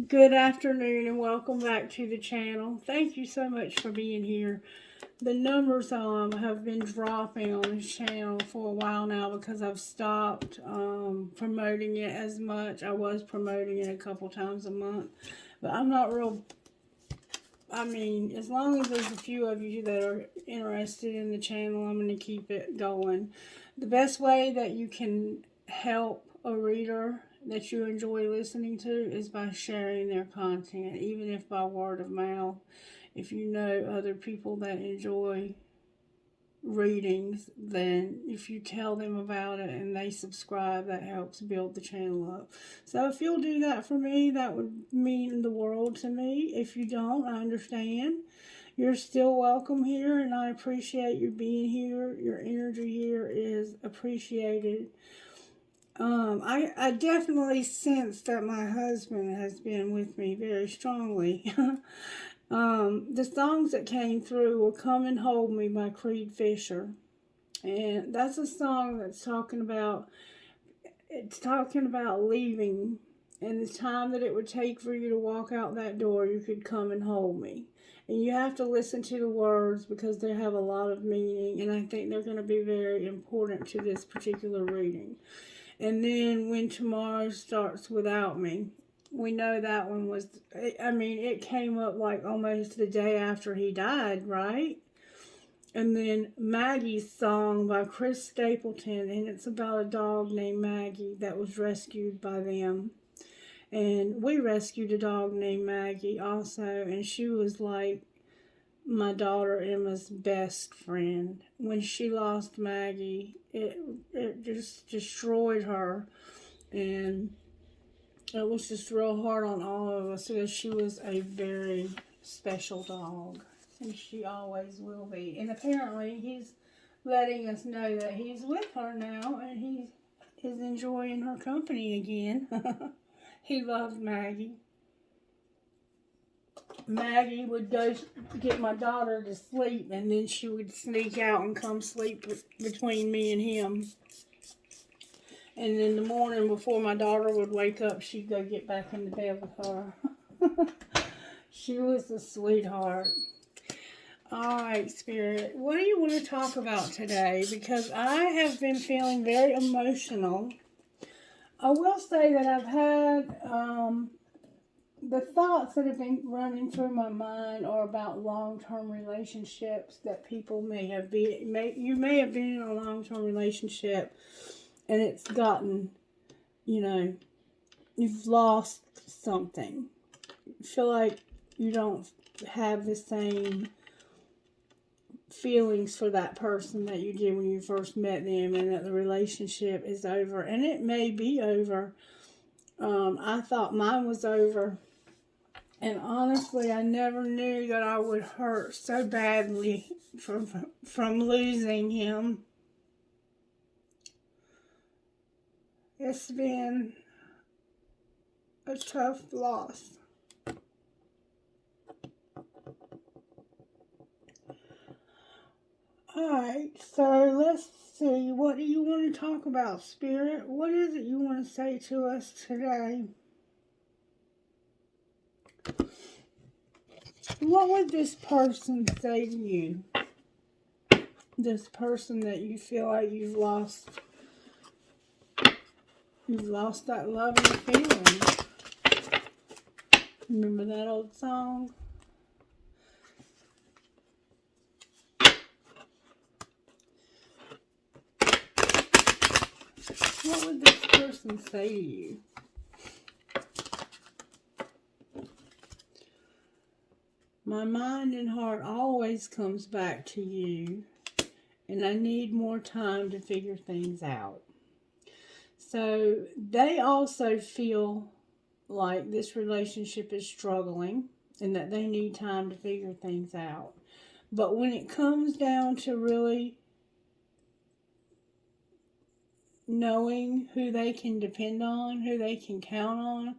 Good afternoon and welcome back to the channel. Thank you so much for being here. The numbers have been dropping on this channel for a while now because I've stopped promoting it as much. I was promoting it a couple times a month, but I'm not real. I mean, as long as there's a few of you that are interested in the channel, I'm going to keep it going. The best way that you can help a reader that you enjoy listening to is by sharing their content, even if by word of mouth. If you know other people that enjoy readings, then if you tell them about it and they subscribe, that helps build the channel up. So if you'll do that for me, that would mean the world to me. If you don't, I understand. You're still welcome here, and I appreciate you being here. Your energy here is appreciated. I definitely sense that my husband has been with me very strongly. The songs that came through were Come and Hold Me by Creed Fisher. And that's a song that's talking about leaving and the time that it would take for you to walk out that door. You could come and hold me. And you have to listen to the words because they have a lot of meaning, and I think they're going to be very important to this particular reading. And then When Tomorrow Starts Without Me. We know that one was, I mean, it came up like almost the day after he died, right? And then Maggie's song by Chris Stapleton, and it's about a dog named Maggie that was rescued by them. And we rescued a dog named Maggie also, and she was like my daughter Emma's best friend. When she lost Maggie, it just destroyed her, and it was just real hard on all of us because she was a very special dog, and she always will be. And apparently he's letting us know that he's with her now, and he is enjoying her company again. He loved Maggie. Maggie would go get my daughter to sleep, and then she would sneak out and come sleep between me and him. And in the morning, before my daughter would wake up, she'd go get back in the bed with her. She was a sweetheart. All right, Spirit, what do you want to talk about today? Because I have been feeling very emotional. I will say that I've had the thoughts that have been running through my mind are about long-term relationships that people may have been. You may have been in a long-term relationship, and it's gotten, you've lost something. You feel like you don't have the same feelings for that person that you did when you first met them, and that the relationship is over. And it may be over. I thought mine was over. And honestly, I never knew that I would hurt so badly from losing him. It's been a tough loss. Alright, so let's see. What do you want to talk about, Spirit? What is it you want to say to us today? What would this person say to you? This person that you feel like you've lost that love and feeling. Remember that old song? What would this person say to you? My mind and heart always comes back to you, and I need more time to figure things out. So they also feel like this relationship is struggling and that they need time to figure things out. But when it comes down to really knowing who they can depend on, who they can count on,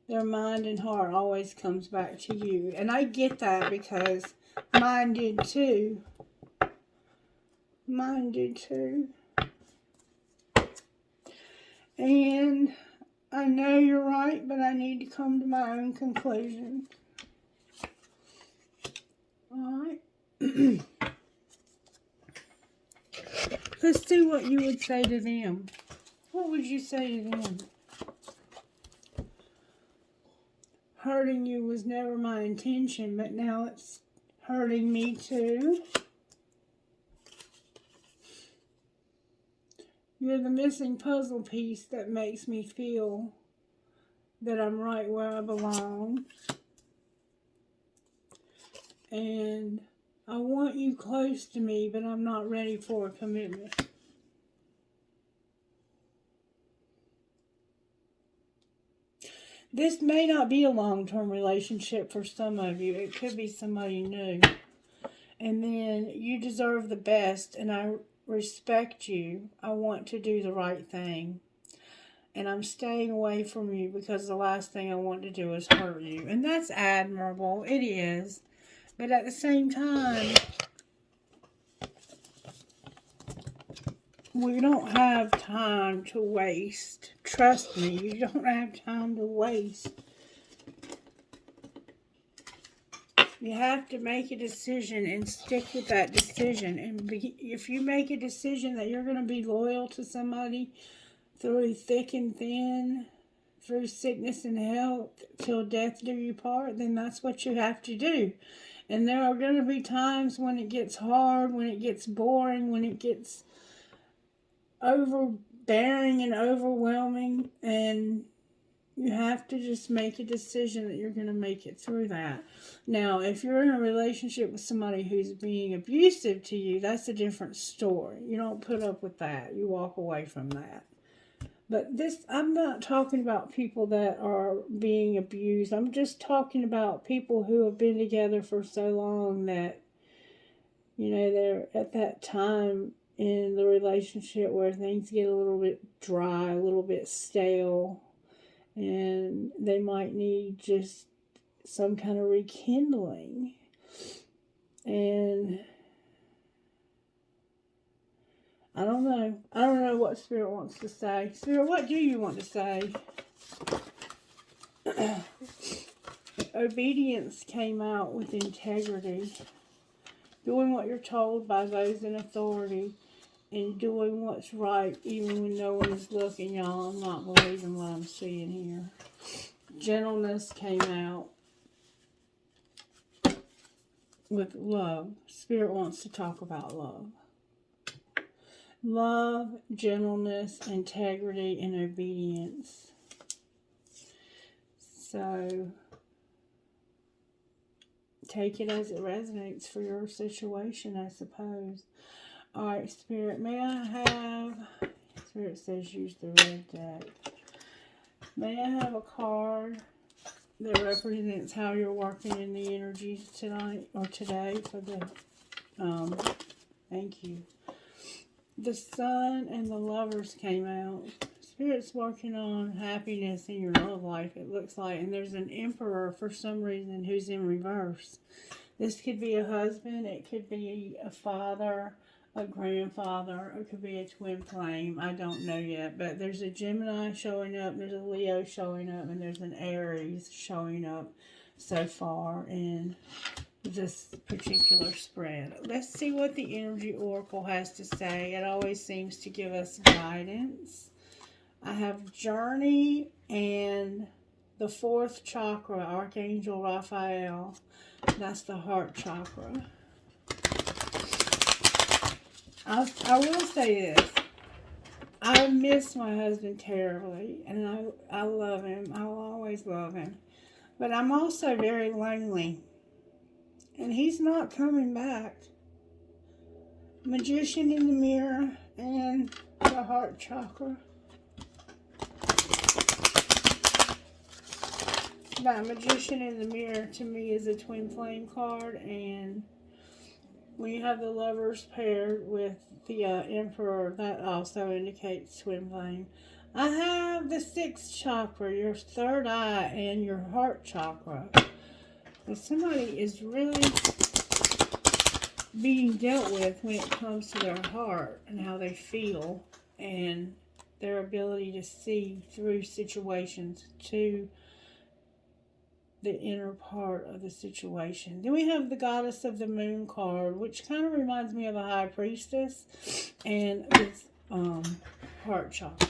their mind and heart always comes back to you. And I get that because mine did too. Mine did too. And I know you're right, but I need to come to my own conclusion. Alright. Let's see what you would say to them. What would you say to them? Hurting you was never my intention, but now it's hurting me too. You're the missing puzzle piece that makes me feel that I'm right where I belong. And I want you close to me, but I'm not ready for a commitment. This may not be a long-term relationship for some of you. It could be somebody new. And then you deserve the best, and I respect you. I want to do the right thing. And I'm staying away from you because the last thing I want to do is hurt you. And that's admirable. It is. But at the same time, we don't have time to waste. Trust me, you don't have time to waste. You have to make a decision and stick with that decision. And if you make a decision that you're going to be loyal to somebody through thick and thin, through sickness and health, till death do you part, then that's what you have to do. And there are going to be times when it gets hard, when it gets boring, when it gets overbearing and overwhelming, and you have to just make a decision that you're going to make it through that. Now, if you're in a relationship with somebody who's being abusive to you, that's a different story. You don't put up with that. You walk away from that. But this, I'm not talking about people that are being abused. I'm just talking about people who have been together for so long that, you know, they're at that time in the relationship where things get a little bit dry, a little bit stale, and they might need just some kind of rekindling. And I don't know. I don't know what Spirit wants to say. Spirit, what do you want to say? Obedience came out with integrity. Doing what you're told by those in authority. And doing what's right even when no one is looking, y'all. I'm not believing what I'm seeing here. Gentleness came out with love. Spirit wants to talk about love. Love, gentleness, integrity, and obedience. So, take it as it resonates for your situation, I suppose. Alright, Spirit, may I have... Spirit says use the red deck. May I have a card that represents how you're working in the energies tonight or today for the... thank you. The Sun and the Lovers came out. Spirit's working on happiness in your love life, it looks like. And there's an Emperor for some reason who's in reverse. This could be a husband. It could be a father, a grandfather. It could be a twin flame. I don't know yet. But there's a Gemini showing up. There's a Leo showing up. And there's an Aries showing up so far in this particular spread. Let's see what the Energy Oracle has to say. It always seems to give us guidance. I have Journey and the 4th chakra, Archangel Raphael. That's the heart chakra. I will say this. I miss my husband terribly, and I love him. I will always love him. But I'm also very lonely. And he's not coming back. Magician in the Mirror and the heart chakra. That Magician in the Mirror to me is a twin flame card. And when you have the Lovers paired with the Emperor, that also indicates twin flame. I have the 6th chakra, your 3rd eye, and your heart chakra. But somebody is really being dealt with when it comes to their heart and how they feel. And their ability to see through situations to the inner part of the situation. Then we have the Goddess of the Moon card, which kind of reminds me of a High Priestess and this heart chakra.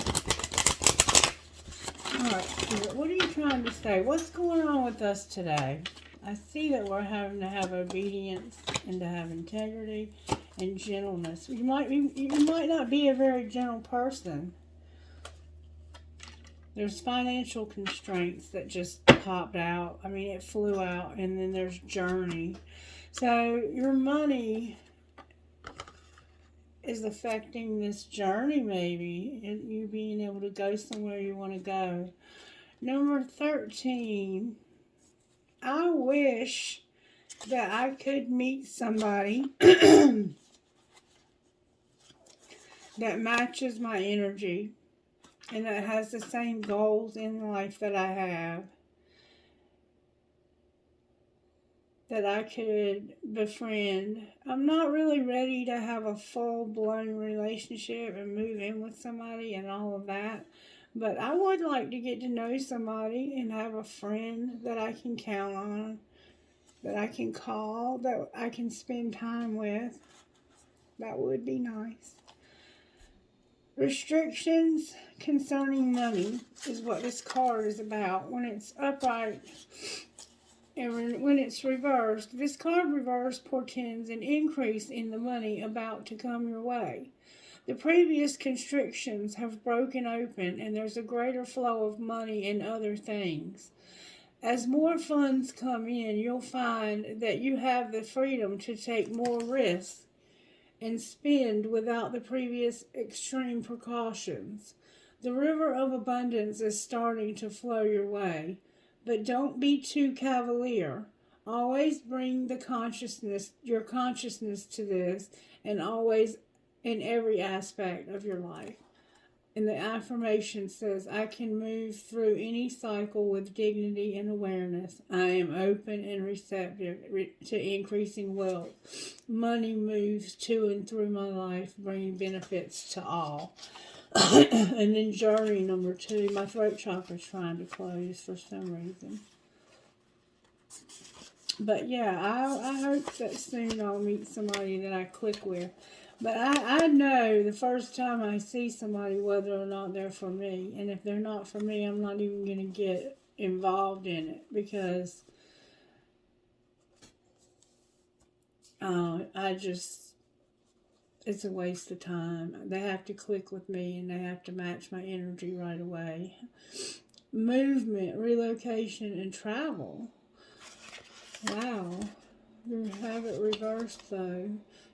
Alright, Spirit, what are you trying to say? What's going on with us today? I see that we're having to have obedience and to have integrity and gentleness. You might not be a very gentle person. There's financial constraints that just popped out. I mean, it flew out. And then there's journey. So your money is affecting this journey, maybe. And you being able to go somewhere you want to go. Number 13. I wish that I could meet somebody that matches my energy. And that has the same goals in life that I have. That I could befriend. I'm not really ready to have a full-blown relationship and move in with somebody and all of that. But I would like to get to know somebody and have a friend that I can count on. That I can call. That I can spend time with. That would be nice. Restrictions concerning money is what this card is about. When it's upright and when it's reversed, this card reversed portends an increase in the money about to come your way. The previous constrictions have broken open and there's a greater flow of money and other things. As more funds come in, you'll find that you have the freedom to take more risks and spend without the previous extreme precautions. The river of abundance is starting to flow your way, but don't be too cavalier. Always bring your consciousness to this, and always in every aspect of your life. And the affirmation says, I can move through any cycle with dignity and awareness. I am open and receptive to increasing wealth. Money moves to and through my life, bringing benefits to all. And then journey number 2. My throat chakra is trying to close for some reason. But yeah, I hope that soon I'll meet somebody that I click with. But I know the first time I see somebody whether or not they're for me. And if they're not for me, I'm not even going to get involved in it. Because it's a waste of time. They have to click with me and they have to match my energy right away. Movement, relocation, and travel. Wow. You have it reversed though.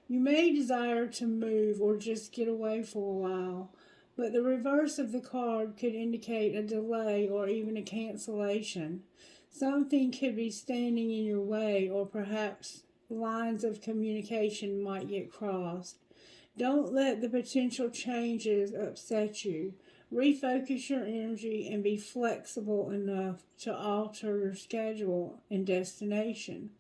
You may desire to move or just get away for a while, but the reverse of the card could indicate a delay or even a cancellation. Something could be standing in your way, or perhaps lines of communication might get crossed. Don't let the potential changes upset you. Refocus your energy and be flexible enough to alter your schedule and destination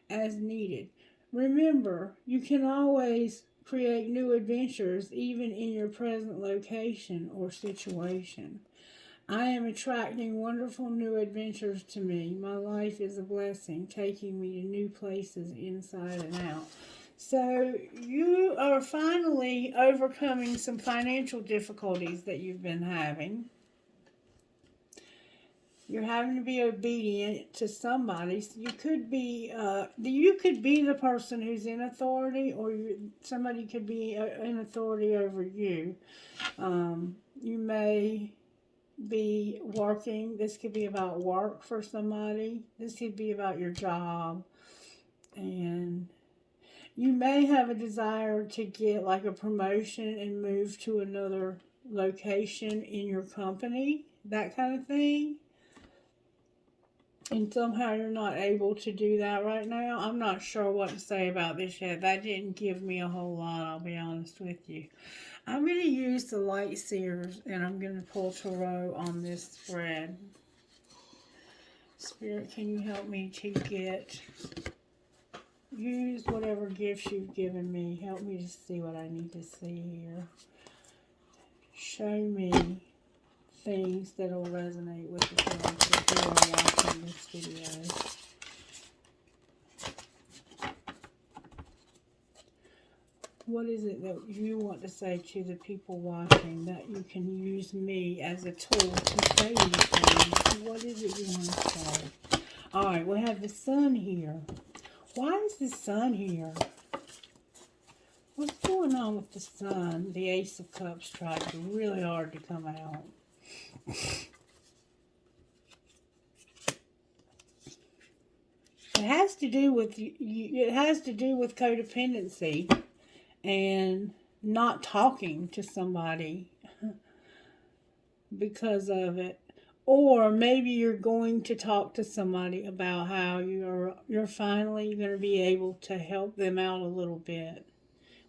as needed. Remember, you can always create new adventures even in your present location or situation. I am attracting wonderful new adventures to me. My life is a blessing, taking me to new places inside and out. So you are finally overcoming some financial difficulties that you've been having. You're having to be obedient to somebody. So you could be the person who's in authority, or somebody could be in authority over you. You may be working. This could be about work for somebody. This could be about your job. And you may have a desire to get like a promotion and move to another location in your company. That kind of thing. And somehow you're not able to do that right now. I'm not sure what to say about this yet. That didn't give me a whole lot, I'll be honest with you. I'm going to use the Light Seers, and I'm going to pull Tarot on this spread. Spirit, can you help me to use whatever gifts you've given me. Help me to see what I need to see here. show me things that will resonate with the cards if you are watching this video. What is it that you want to say to the people watching that you can use me as a tool to say these things? What is it you want to say? Alright, we have the sun here. Why is the sun here? What's going on with the sun? The Ace of Cups tried really hard to come out. It has to do with codependency and not talking to somebody because of it. Or maybe you're going to talk to somebody about how you're finally going to be able to help them out a little bit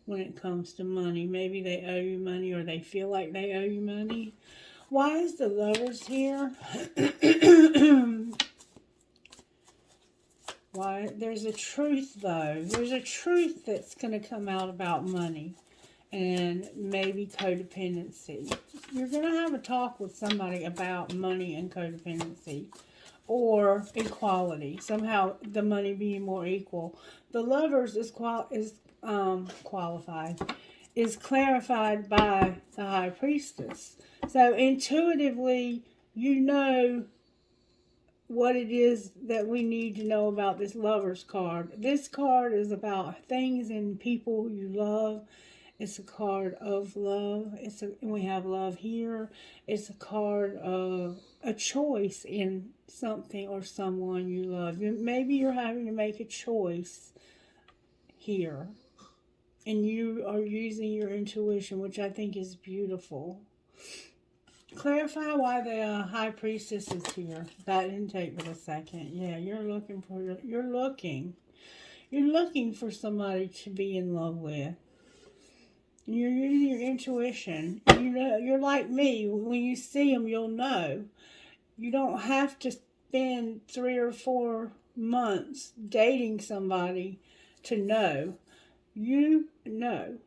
when it comes to money. Maybe they owe you money or they feel like they owe you money. Why is the Lovers here? Why? There's a truth, though. There's a truth that's going to come out about money and maybe codependency. You're going to have a talk with somebody about money and codependency or equality. Somehow the money being more equal. The Lovers is clarified by the High Priestess. So intuitively, you know what it is that we need to know about this Lovers card. This card is about things and people you love. It's a card of love. We have love here. It's a card of a choice in something or someone you love. Maybe you're having to make a choice here. And you are using your intuition, which I think is beautiful. Clarify why the High Priestess is here. That didn't take but a second. Yeah, you're looking for somebody to be in love with. You're using your intuition. You know, you're like me. When you see them, you'll know. You don't have to spend 3 or 4 months dating somebody to know. You know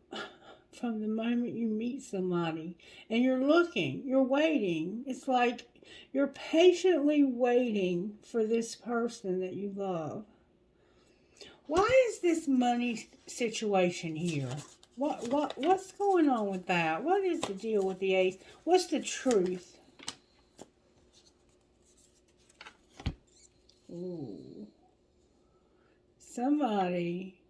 from the moment you meet somebody. And you're looking. You're waiting. It's like you're patiently waiting for this person that you love. Why is this money situation here? What's going on with that? What is the deal with the Ace? What's the truth? Ooh. Somebody.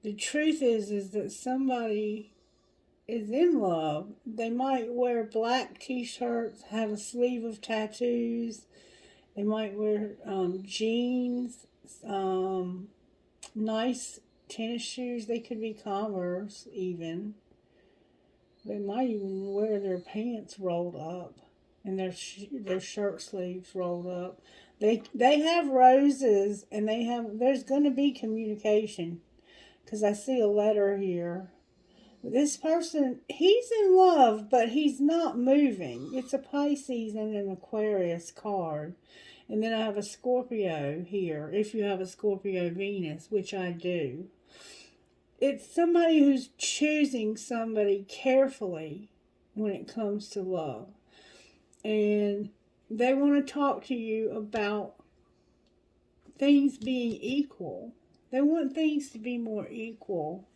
The truth is that somebody is in love. They might wear black t-shirts, have a sleeve of tattoos. They might wear jeans, nice tennis shoes. They could be Converse even. They might even wear their pants rolled up and their shirt sleeves rolled up. They have roses and there's going to be communication because I see a letter here. This person, he's in love, but he's not moving. It's a Pisces and an Aquarius card. And then I have a Scorpio here, if you have a Scorpio Venus, which I do. It's somebody who's choosing somebody carefully when it comes to love. And they want to talk to you about things being equal. They want things to be more equal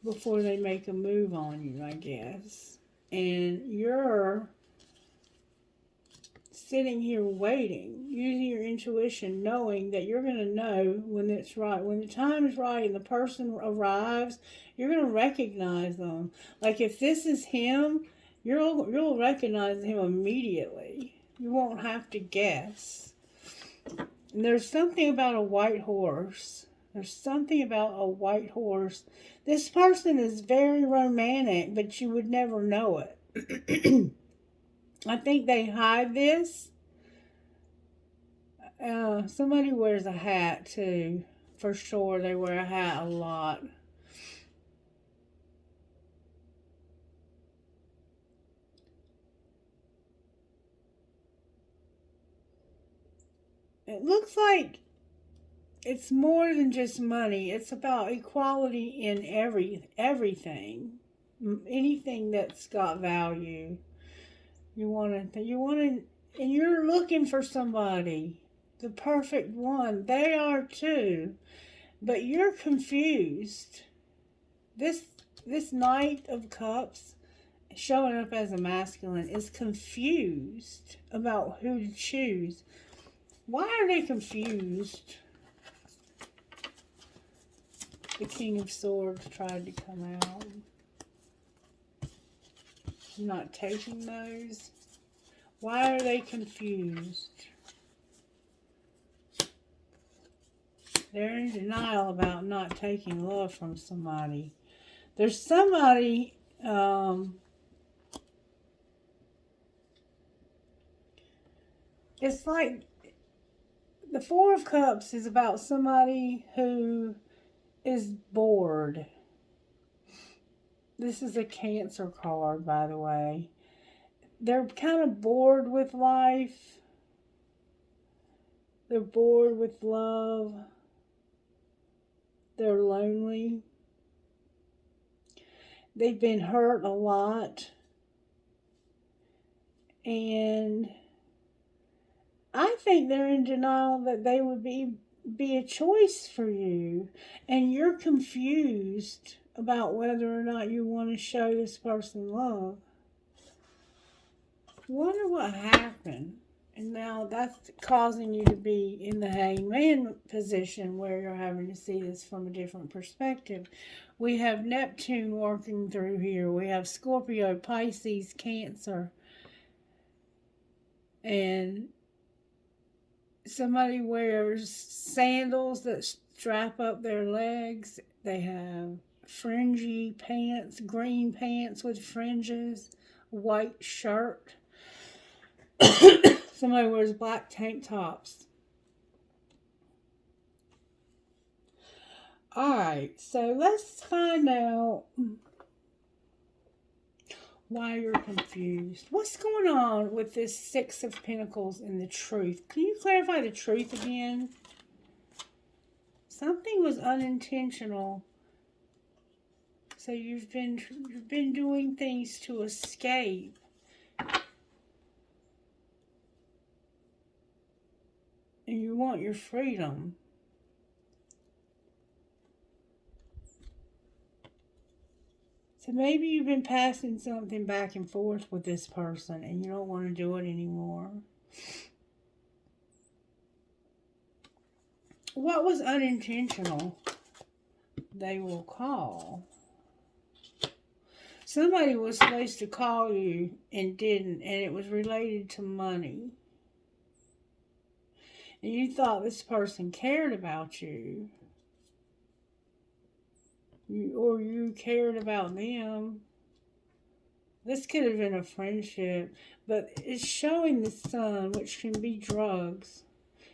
before they make a move on you, I guess. And you're sitting here waiting, using your intuition, knowing that you're going to know when it's right. When the time is right and the person arrives, you're going to recognize them. Like if this is him, you'll recognize him immediately. You won't have to guess. And there's something about a white horse. There's something about a white horse. This person is very romantic, but you would never know it. I think they hide this. Somebody wears a hat too. For sure, they wear a hat a lot. It looks like it's more than just money. It's about equality in everything. anything that's got value. And you're looking for somebody, the perfect one. They are too, but you're confused. This Knight of Cups, showing up as a masculine, is confused about who to choose. Why are they confused? The King of Swords tried to come out. I'm not taking those. Why are they confused? They're in denial about not taking love from somebody. There's somebody, it's like the Four of Cups is about somebody who is bored. This is a Cancer card, by the way. They're kind of bored with life. They're bored with love. They're lonely. They've been hurt a lot. And I think they're in denial that they would be a choice for you. And you're confused about whether or not you want to show this person love. Wonder what happened. And now that's causing you to be in the hangman position where you're having to see this from a different perspective. We have Neptune working through here. We have Scorpio, Pisces, Cancer. And somebody wears sandals that strap up their legs. They have fringy pants, green pants with fringes, white shirt. Somebody wears black tank tops. Alright, so let's find out why you're confused. What's going on with this Six of Pentacles and the truth? Can you clarify the truth again? Something was unintentional. So you've been doing things to escape. And you want your freedom. So maybe you've been passing something back and forth with this person and you don't want to do it anymore. What was unintentional? They will call. Somebody was supposed to call you and didn't, and it was related to money. And you thought this person cared about you. Or you cared about them. This could have been a friendship, but it's showing the sun, which can be drugs.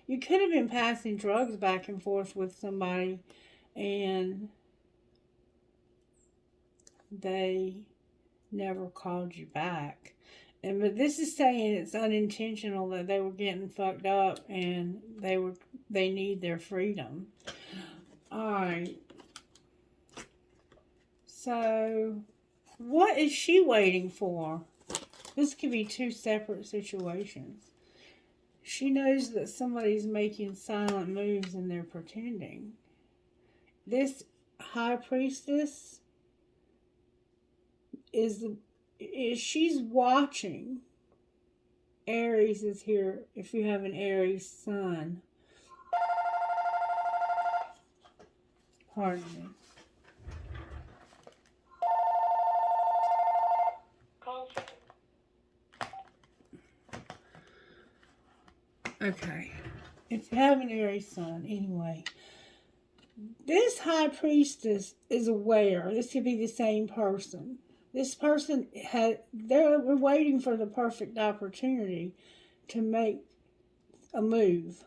You could have been passing drugs back and forth with somebody, and they never called you back. But this is saying it's unintentional, that they were getting fucked up and they need their freedom. Alright. So, what is she waiting for? This could be two separate situations. She knows that somebody's making silent moves and they're pretending. This High Priestess she's watching. Aries is here if you have an Aries sun. Pardon me. Okay. If you have an Aries sun, anyway. This High Priestess is aware. This could be the same person. This person they're waiting for the perfect opportunity to make a move.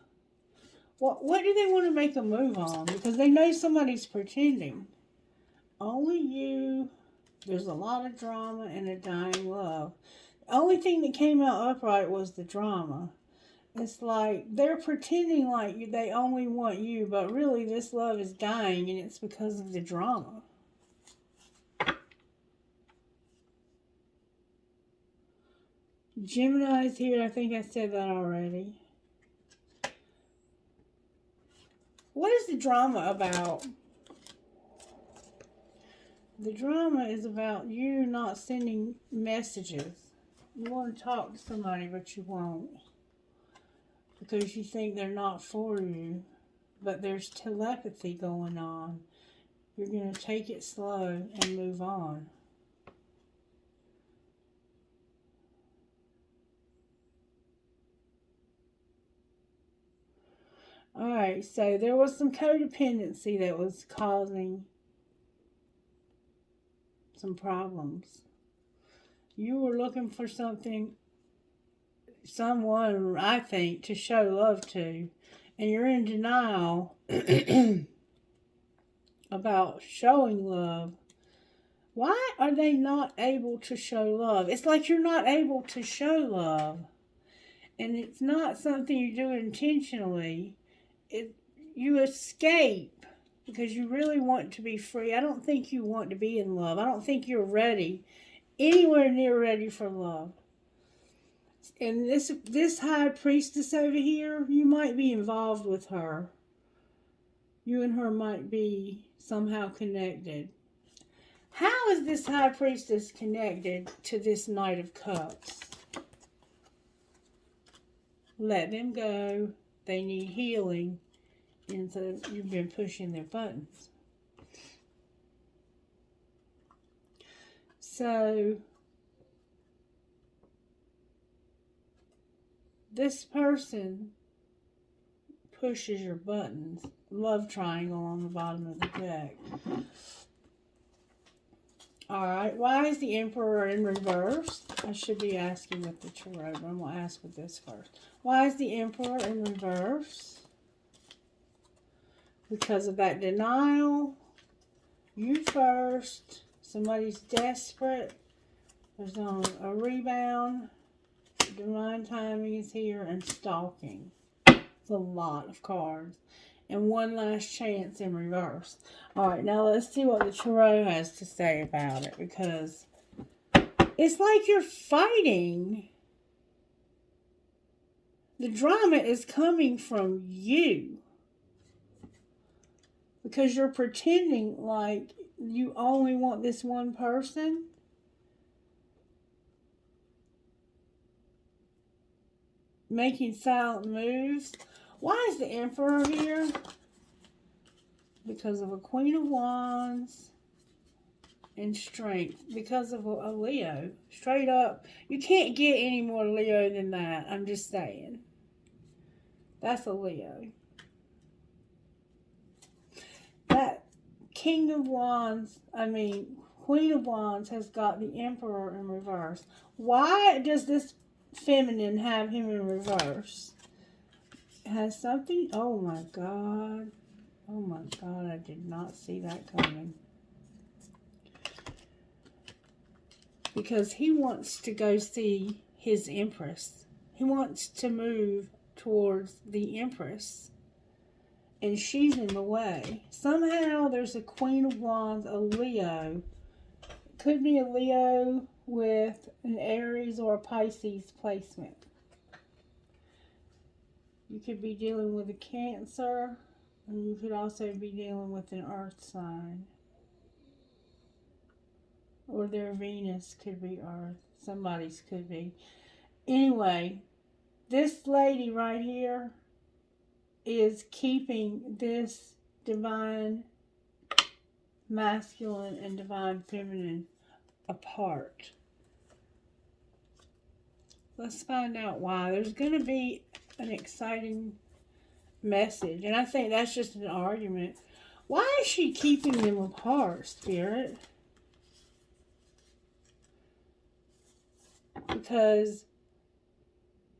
What do they want to make a move on? Because they know somebody's pretending. Only you. There's a lot of drama and a dying love. The only thing that came out upright was the drama. It's like they're pretending like they only want you, but really this love is dying and it's because of the drama. Gemini's here. I think I said that already. What is the drama about? The drama is about you not sending messages. You want to talk to somebody, but you won't. Because you think they're not for you. But there's telepathy going on. You're going to take it slow and move on. Alright, so there was some codependency that was causing some problems. You were looking for someone, I think, to show love to. And you're in denial about showing love. Why are they not able to show love? It's like you're not able to show love. And it's not something you do intentionally. You escape because you really want to be free. I don't think you want to be in love. I don't think you're ready, anywhere near ready for love. And this high priestess over here, you might be involved with her. You and her might be somehow connected. How is this high priestess connected to this Knight of Cups? Let them go. They need healing. And so you've been pushing their buttons. So this person pushes your buttons. Love triangle on the bottom of the deck. Alright, why is the Emperor in reverse? I should be asking with the Tarot, but I'm going to ask with this first. Why is the Emperor in reverse? Because of that denial. You first. Somebody's desperate. There's a rebound. Divine timing is here. And stalking. It's a lot of cards. And one last chance in reverse. Alright, now let's see what the Tarot has to say about it. Because it's like you're fighting. The drama is coming from you. Because you're pretending like you only want this one person. Making silent moves. Why is the Emperor here? Because of a Queen of Wands and Strength. Because of a Leo. Straight up. You can't get any more Leo than that. I'm just saying. That's a Leo. That King of Wands, Queen of Wands has got the Emperor in reverse. Why does this feminine have him in reverse? Has something... Oh my God. Oh my God, I did not see that coming. Because he wants to go see his Empress. He wants to move towards the Empress. And she's in the way. Somehow there's a Queen of Wands, a Leo. It could be a Leo with an Aries or a Pisces placement. You could be dealing with a Cancer. And you could also be dealing with an Earth sign. Or their Venus could be Earth. Somebody's could be. Anyway, this lady right here is keeping this divine masculine and divine feminine apart. Let's find out why. There's going to be an exciting message. And I think that's just an argument. Why is she keeping them apart, Spirit? Because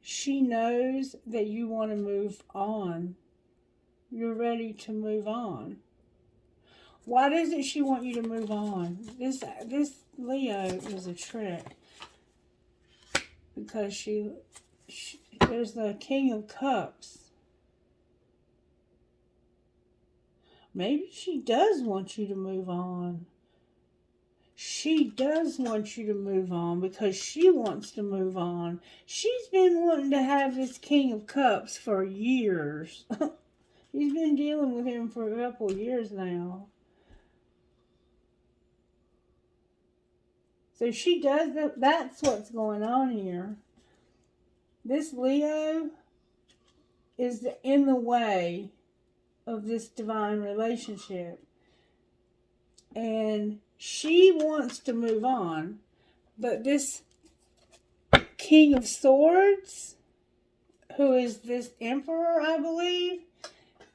she knows that you want to move on. You're ready to move on. Why doesn't she want you to move on? This Leo is a trick. Because there's the King of Cups. Maybe she does want you to move on. she does want you to move on because she wants to move on. She's been wanting to have this King of Cups for years. She's been dealing with him for a couple of years now. So she does that. That's what's going on here. This Leo is in the way of this divine relationship. And she wants to move on. But this King of Swords, who is this Emperor, I believe,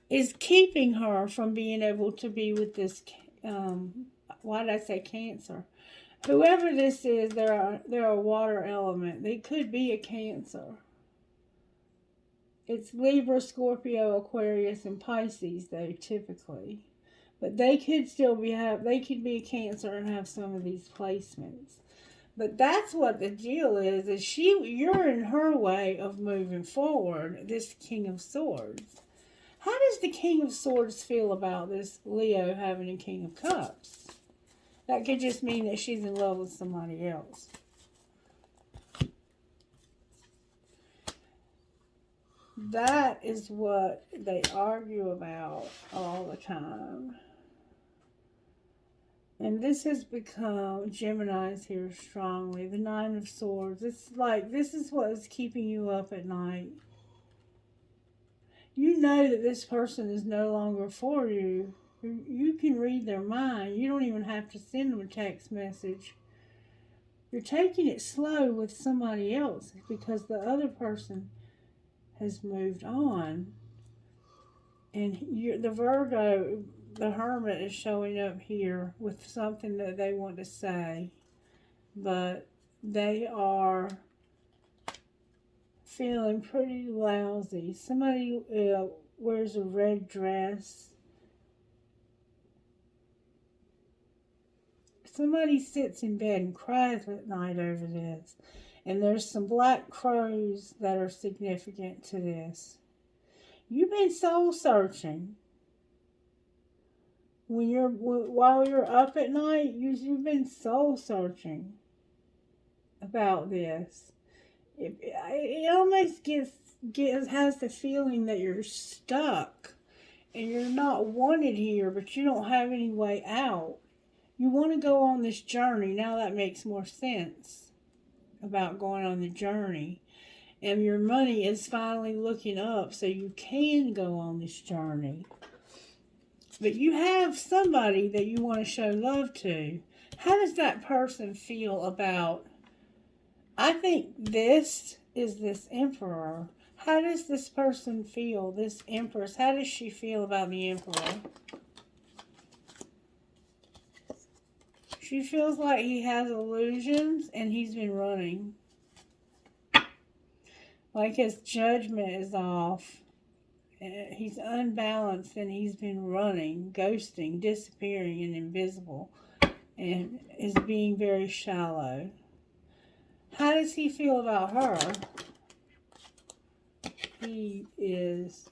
is keeping her from being able to be with this, why did I say Cancer? Whoever this is, they're a water element. They could be a Cancer. It's Libra, Scorpio, Aquarius, and Pisces, though, typically. But they could still be they could be a Cancer and have some of these placements. But that's what the deal is you're in her way of moving forward, this King of Swords. How does the King of Swords feel about this Leo having a King of Cups? That could just mean that she's in love with somebody else. That is what they argue about all the time. And this has become, Gemini's here strongly, the Nine of Swords. It's like, this is what is keeping you up at night. You know that this person is no longer for you. You can read their mind. You don't even have to send them a text message. You're taking it slow with somebody else because the other person has moved on. And the Virgo, the Hermit, is showing up here with something that they want to say. But they are feeling pretty lousy. Somebody wears a red dress. Somebody sits in bed and cries at night over this. And there's some black crows that are significant to this. You've been soul searching. While you're up at night, you've been soul searching about this. It almost has the feeling that you're stuck and you're not wanted here, but you don't have any way out. You want to go on this journey. Now that makes more sense about going on the journey. And your money is finally looking up so you can go on this journey. But you have somebody that you want to show love to. How does that person feel about, I think this is this Emperor. How does this person feel, this Empress? How does she feel about the Emperor? She feels like he has illusions and he's been running. Like his judgment is off. He's unbalanced and he's been running, ghosting, disappearing, and invisible. And is being very shallow. How does he feel about her? He is...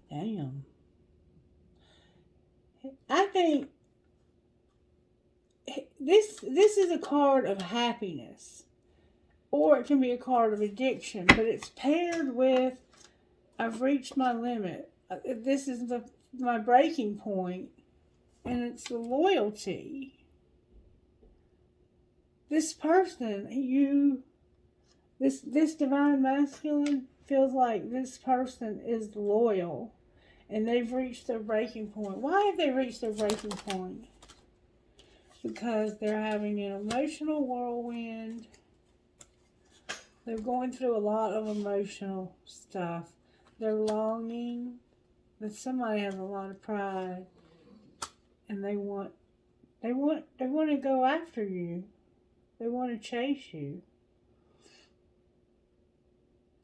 Damn. I think this is a card of happiness. Or it can be a card of addiction. But it's paired with, I've reached my limit. This is my breaking point. And it's the loyalty. This person, this divine masculine feels like this person is loyal. And they've reached their breaking point. Why have they reached their breaking point? Because they're having an emotional whirlwind. They're going through a lot of emotional stuff. They're longing. But somebody has a lot of pride. And they want to go after you. They want to chase you.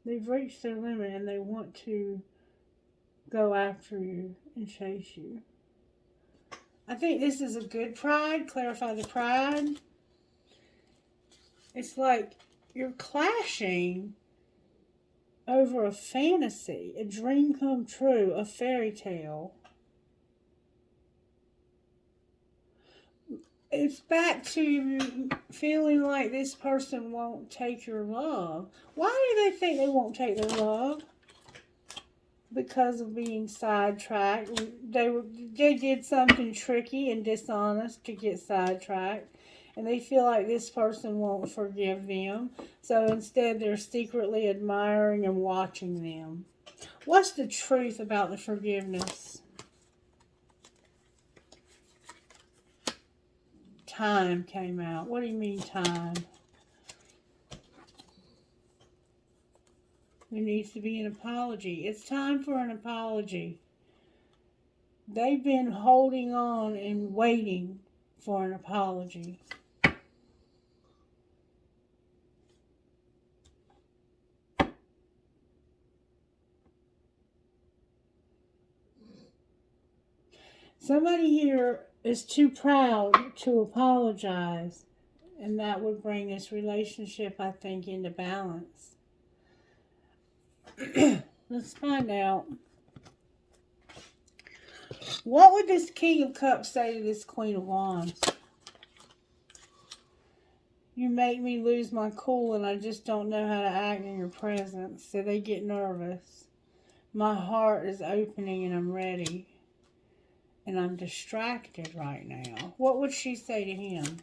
They've reached their limit and they want to go after you and chase you. I think this is a good pride. Clarify the pride. It's like you're clashing over a fantasy, a dream come true, a fairy tale. it's back to feeling like this person won't take your love. Why do they think they won't take their love? Because of being sidetracked. They did something tricky and dishonest to get sidetracked. And they feel like this person won't forgive them. So instead they're secretly admiring and watching them. What's the truth about the forgiveness? Time came out. What do you mean time? There needs to be an apology. It's time for an apology. They've been holding on and waiting for an apology. Somebody here is too proud to apologize, and that would bring this relationship, I think, into balance. Let's find out. What would this King of Cups say to this Queen of Wands? You make me lose my cool and I just don't know how to act in your presence. So they get nervous. My heart is opening and I'm ready. And I'm distracted right now. What would she say to him?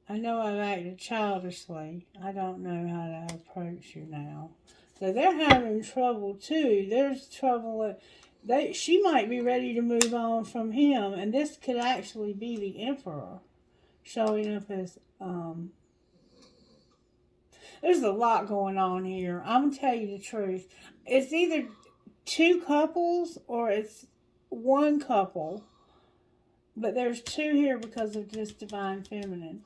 I know I've acted childishly. I don't know how to approach you now. So they're having trouble too. There's trouble. She might be ready to move on from him. And this could actually be the Emperor showing up as... There's a lot going on here. I'm going to tell you the truth. It's either two couples or it's one couple. But there's two here because of this Divine Feminine.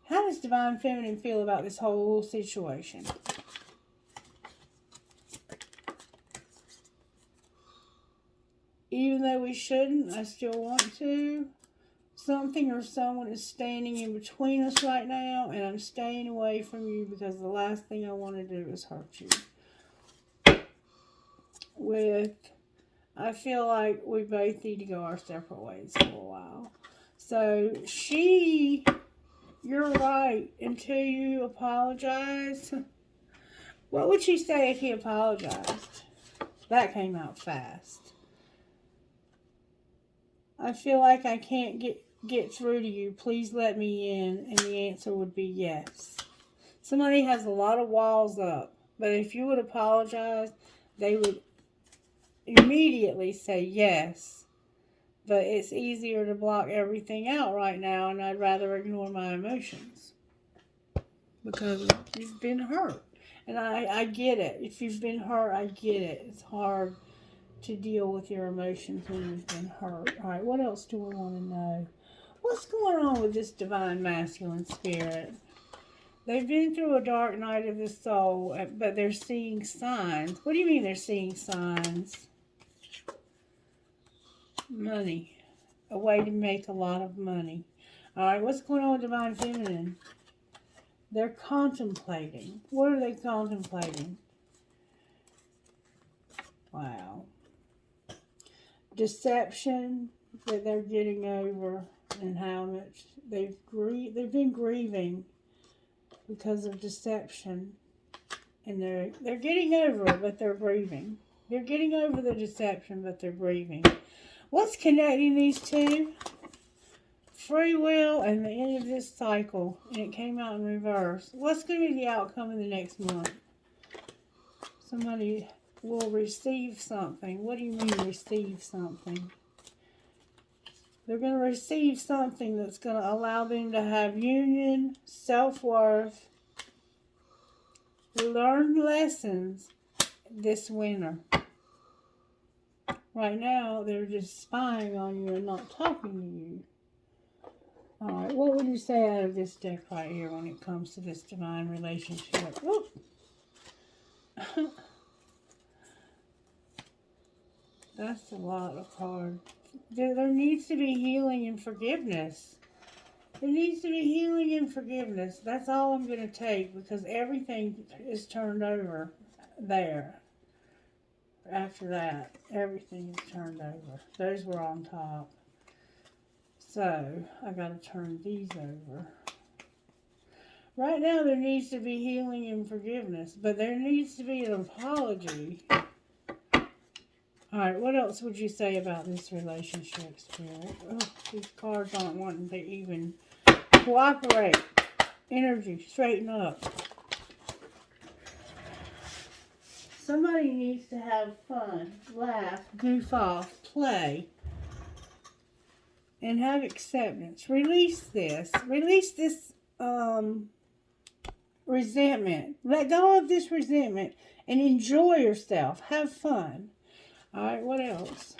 How does Divine Feminine feel about this whole situation? Even though we shouldn't, I still want to. Something or someone is standing in between us right now, and I'm staying away from you because the last thing I want to do is hurt you. I feel like we both need to go our separate ways for a while. So you're right, until you apologize. What would she say if he apologized? That came out fast. I feel like I can't get through to you. Please let me in. And the answer would be yes. Somebody has a lot of walls up. But if you would apologize, they would immediately say yes. But it's easier to block everything out right now. And I'd rather ignore my emotions. Because you've been hurt. And I get it. If you've been hurt, I get it. It's hard to deal with your emotions when you've been hurt. All right, what else do we want to know? What's going on with this Divine Masculine spirit? They've been through a dark night of the soul, but they're seeing signs. What do you mean they're seeing signs? Money. A way to make a lot of money. All right, what's going on with Divine Feminine? They're contemplating. What are they contemplating? Wow. Deception that they're getting over, and how much they've been grieving because of deception, and they're getting over it, but they're grieving. They're getting over the deception, but they're grieving. What's connecting these two? Free will and the end of this cycle, and it came out in reverse. What's going to be the outcome in the next month? Somebody will receive something. What do you mean receive something? They're going to receive something that's going to allow them to have union, self-worth, learn lessons this winter. Right now, they're just spying on you and not talking to you. Alright, what would you say out of this deck right here when it comes to this divine relationship? That's a lot of cards. There needs to be healing and forgiveness. There needs to be healing and forgiveness. That's all I'm going to take, because everything is turned over there. after that, everything is turned over. Those were on top. So, I got to turn these over. Right now, there needs to be healing and forgiveness, but there needs to be an apology. Alright, what else would you say about this relationship, Spirit? Oh, these cards aren't wanting to even cooperate. Energy, straighten up. Somebody needs to have fun, laugh, goof off, play, and have acceptance. Release this. Release this resentment. Let go of this resentment and enjoy yourself. Have fun. Alright, what else?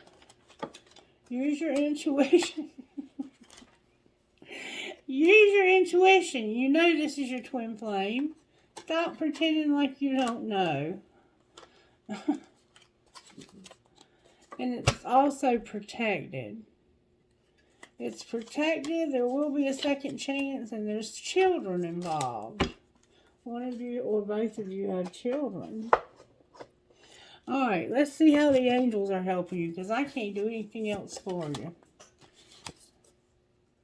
Use your intuition. Use your intuition. You know this is your twin flame. Stop pretending like you don't know. And it's also protected. It's protected. There will be a second chance, and there's children involved. One of you or both of you have children. Alright, let's see how the angels are helping you, because I can't do anything else for you.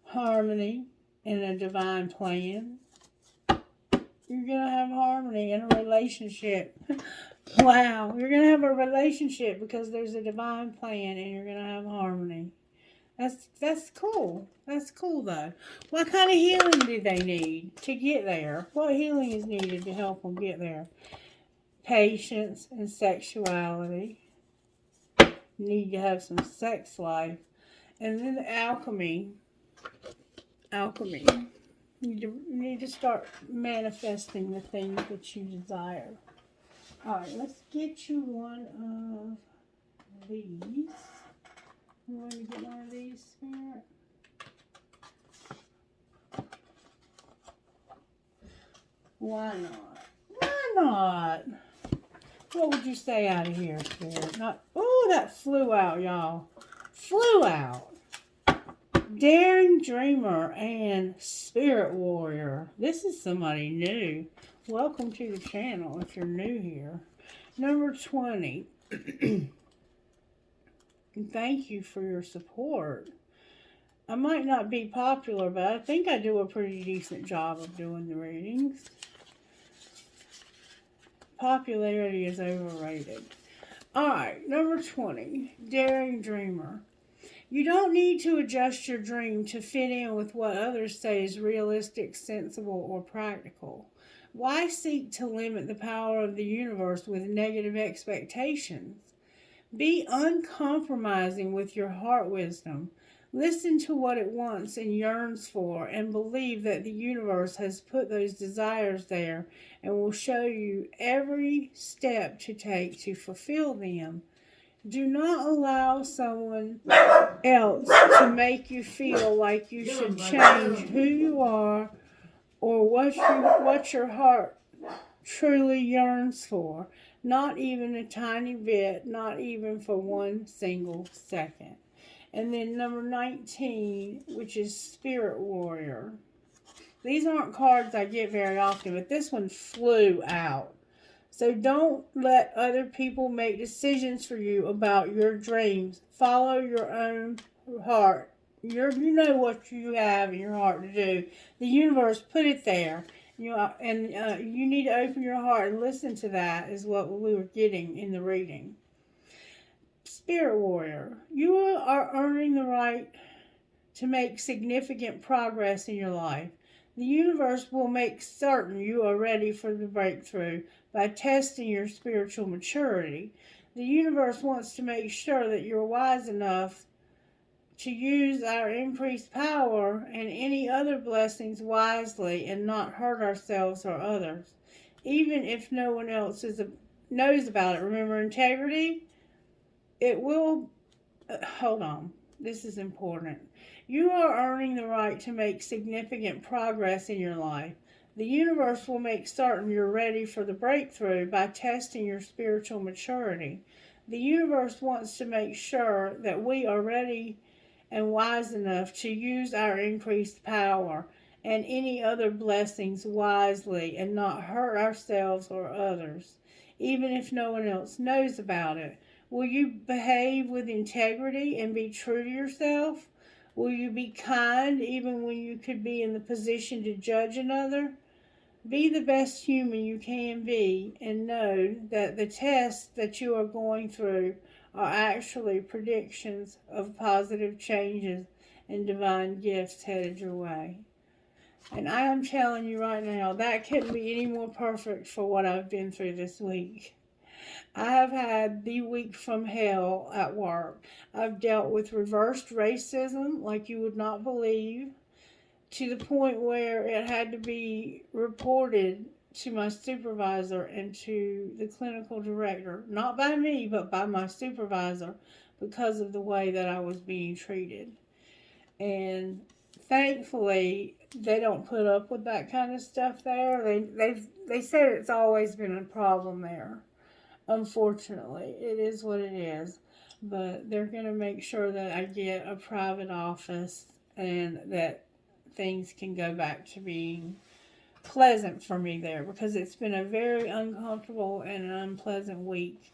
Harmony and a divine plan. You're going to have harmony in a relationship. Wow, you're going to have a relationship because there's a divine plan and you're going to have harmony. That's cool. That's cool, though. What kind of healing do they need to get there? What healing is needed to help them get there? Patience and sexuality. Need to have some sex life. And then the alchemy. Alchemy. You need to start manifesting the things that you desire. Alright, let's get you one of these. You want to get one of these, Spirit? Why not? Why not? What would you say out of here, Spirit? Not. Oh, that flew out, y'all. Flew out. Daring Dreamer and Spirit Warrior. This is somebody new. Welcome to the channel if you're new here. Number 20. Thank you for your support. I might not be popular, but I think I do a pretty decent job of doing the readings. Popularity is overrated. Alright, number 20. Daring Dreamer. You don't need to adjust your dream to fit in with what others say is realistic, sensible, or practical. Why seek to limit the power of the universe with negative expectations? Be uncompromising with your heart wisdom. Listen to what it wants and yearns for, and believe that the universe has put those desires there and will show you every step to take to fulfill them. Do not allow someone else to make you feel like you should change who you are or what your heart truly yearns for. Not even a tiny bit, not even for 1 single second. And then number 19, which is Spirit Warrior. These aren't cards I get very often, but this one flew out. So don't let other people make decisions for you about your dreams. Follow your own heart. You know what you have in your heart to do. The universe put it there. You need to open your heart and listen to that is what we were getting in the reading. Spirit Warrior, you are earning the right to make significant progress in your life. The universe will make certain you are ready for the breakthrough by testing your spiritual maturity. The universe wants to make sure that you're wise enough to use our increased power and any other blessings wisely and not hurt ourselves or others, even if no one else knows about it. Remember, integrity, it will... hold on. This is important. You are earning the right to make significant progress in your life. The universe will make certain you're ready for the breakthrough by testing your spiritual maturity. The universe wants to make sure that we are ready and wise enough to use our increased power and any other blessings wisely and not hurt ourselves or others, even if no one else knows about it. Will you behave with integrity and be true to yourself? Will you be kind even when you could be in the position to judge another? Be the best human you can be and know that the tests that you are going through are actually predictions of positive changes and divine gifts headed your way. And I am telling you right now, that couldn't be any more perfect for what I've been through this week. I have had the week from hell at work. I've dealt with reversed racism like you would not believe, to the point where it had to be reported to my supervisor and to the clinical director. Not by me, but by my supervisor, because of the way that I was being treated. And thankfully, they don't put up with that kind of stuff there. They said it's always been a problem there. Unfortunately, it is what it is. But they're going to make sure that I get a private office and that things can go back to being pleasant for me there, because it's been a very uncomfortable and unpleasant week.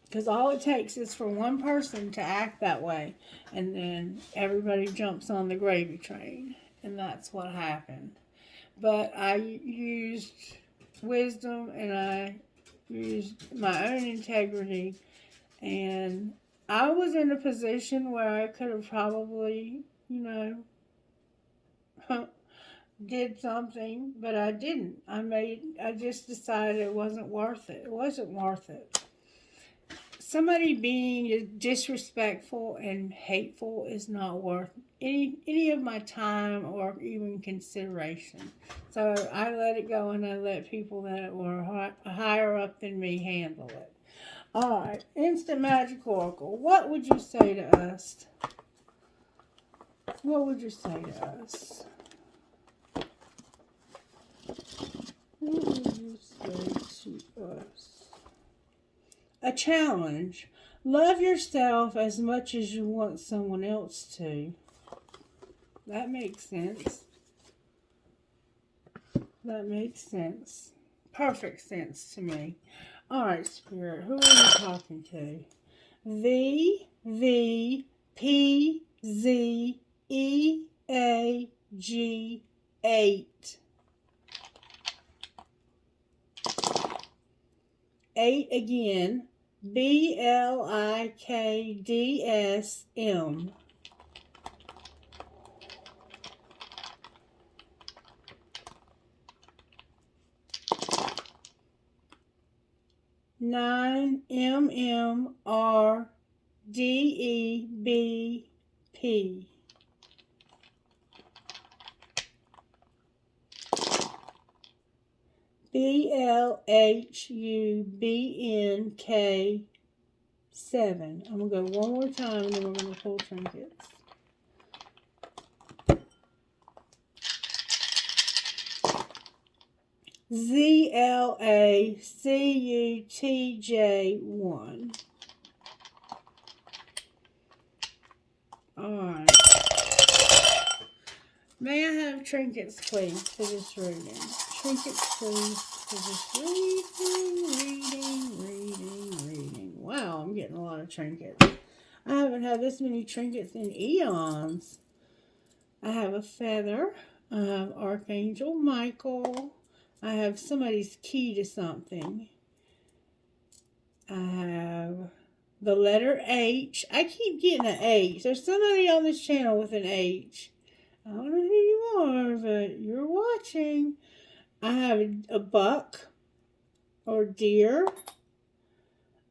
Because all it takes is for one person to act that way, and then everybody jumps on the gravy train. And that's what happened. But I used wisdom and I used my own integrity, and I was in a position where I could have probably, did something, but I didn't. I just decided it wasn't worth it. It wasn't worth it. Somebody being disrespectful and hateful is not worth any of my time or even consideration. So I let it go, and I let people that were higher up than me handle it. All right, Instant Magic Oracle. What would you say to us? What would you say to us? What would you say to us? A challenge. Love yourself as much as you want someone else to. That makes sense. That makes sense. Perfect sense to me. All right, Spirit, who are you talking to? VVPZEAG8. 8 again. BLIKDSM. 9 MMRDEBP. BLHUBNK7. I'm going to go one more time, and then we're going to pull trinkets. ZLACUTJ1. Alright. May I have trinkets, please, for this reading? Trinkets, please, for this reading. Wow, I'm getting a lot of trinkets. I haven't had this many trinkets in eons. I have a feather. I have Archangel Michael. I have somebody's key to something. I have the letter H. I keep getting an H. There's somebody on this channel with an H. I don't know who you are, but you're watching. I have a buck or deer.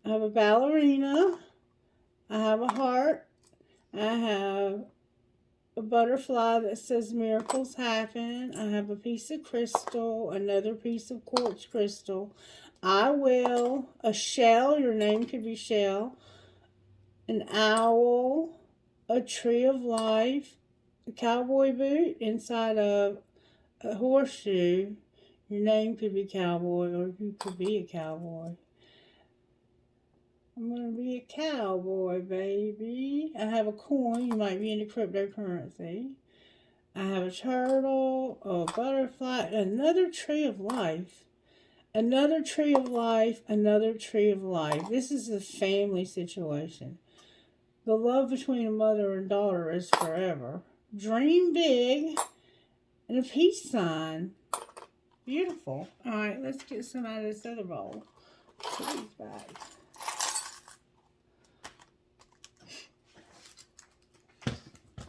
I have a ballerina. I have a heart. I have a butterfly that says miracles happen. I have a piece of crystal, another piece of quartz crystal. I will, a shell, your name could be Shell, an owl, a tree of life, a cowboy boot inside of a horseshoe. Your name could be Cowboy, or you could be a cowboy. I'm going to be a cowboy, baby. I have a coin. You might be into cryptocurrency. I have a turtle, a butterfly, another tree of life, Another tree of life, another tree of life. This is a family situation. The love between a mother and daughter is forever. Dream big. And a peace sign. Beautiful. Alright, let's get some out of this other bowl. Put these back.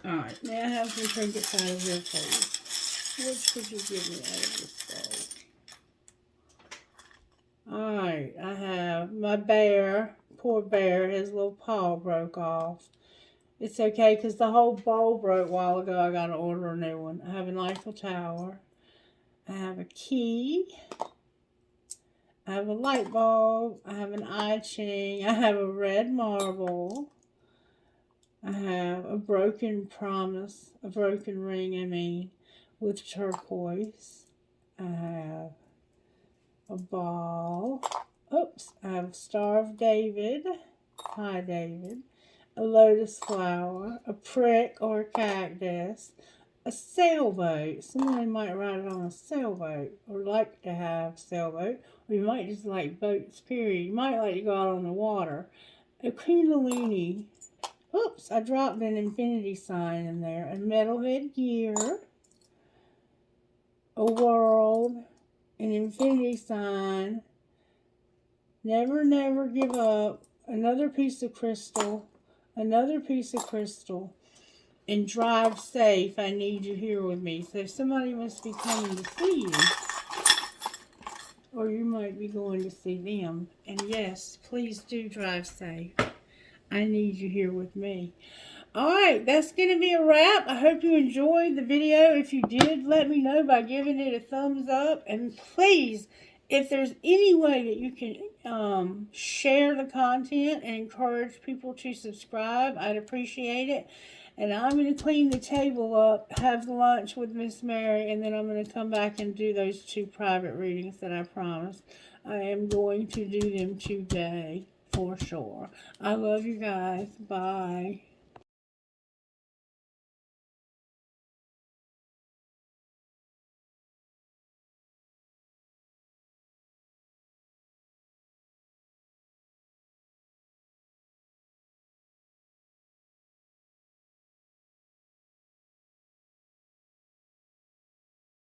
Alright, may I have some trinkets out of here, please? What could you give me out of this bowl? Alright, I have my bear. Poor bear, his little paw broke off. It's okay, because the whole bowl broke a while ago. I got to order a new one. I have an Eiffel Tower. I have a key. I have a light bulb. I have an I Ching. I have a red marble. I have a broken promise. A broken ring, I mean, with turquoise. I have a ball. Oops. I have a Star of David. Hi, David. A lotus flower, a prick or a cactus, a sailboat. Somebody might ride it on a sailboat or like to have a sailboat, or you might just like boats, period. You might like to go out on the water. A kundalini. Oops, I dropped an infinity sign in there. A metalhead gear, a world, an infinity sign, never, never give up, another piece of crystal, another piece of crystal, and drive safe. I need you here with me. So somebody must be coming to see you. Or you might be going to see them. And yes, please do drive safe. I need you here with me. Alright, that's going to be a wrap. I hope you enjoyed the video. If you did, let me know by giving it a thumbs up. And please, if there's any way that you can share the content and encourage people to subscribe, I'd appreciate it. And I'm going to clean the table up, have lunch with Miss Mary, and then I'm going to come back and do those 2 private readings that I promised. I am going to do them today, for sure. I love you guys. Bye.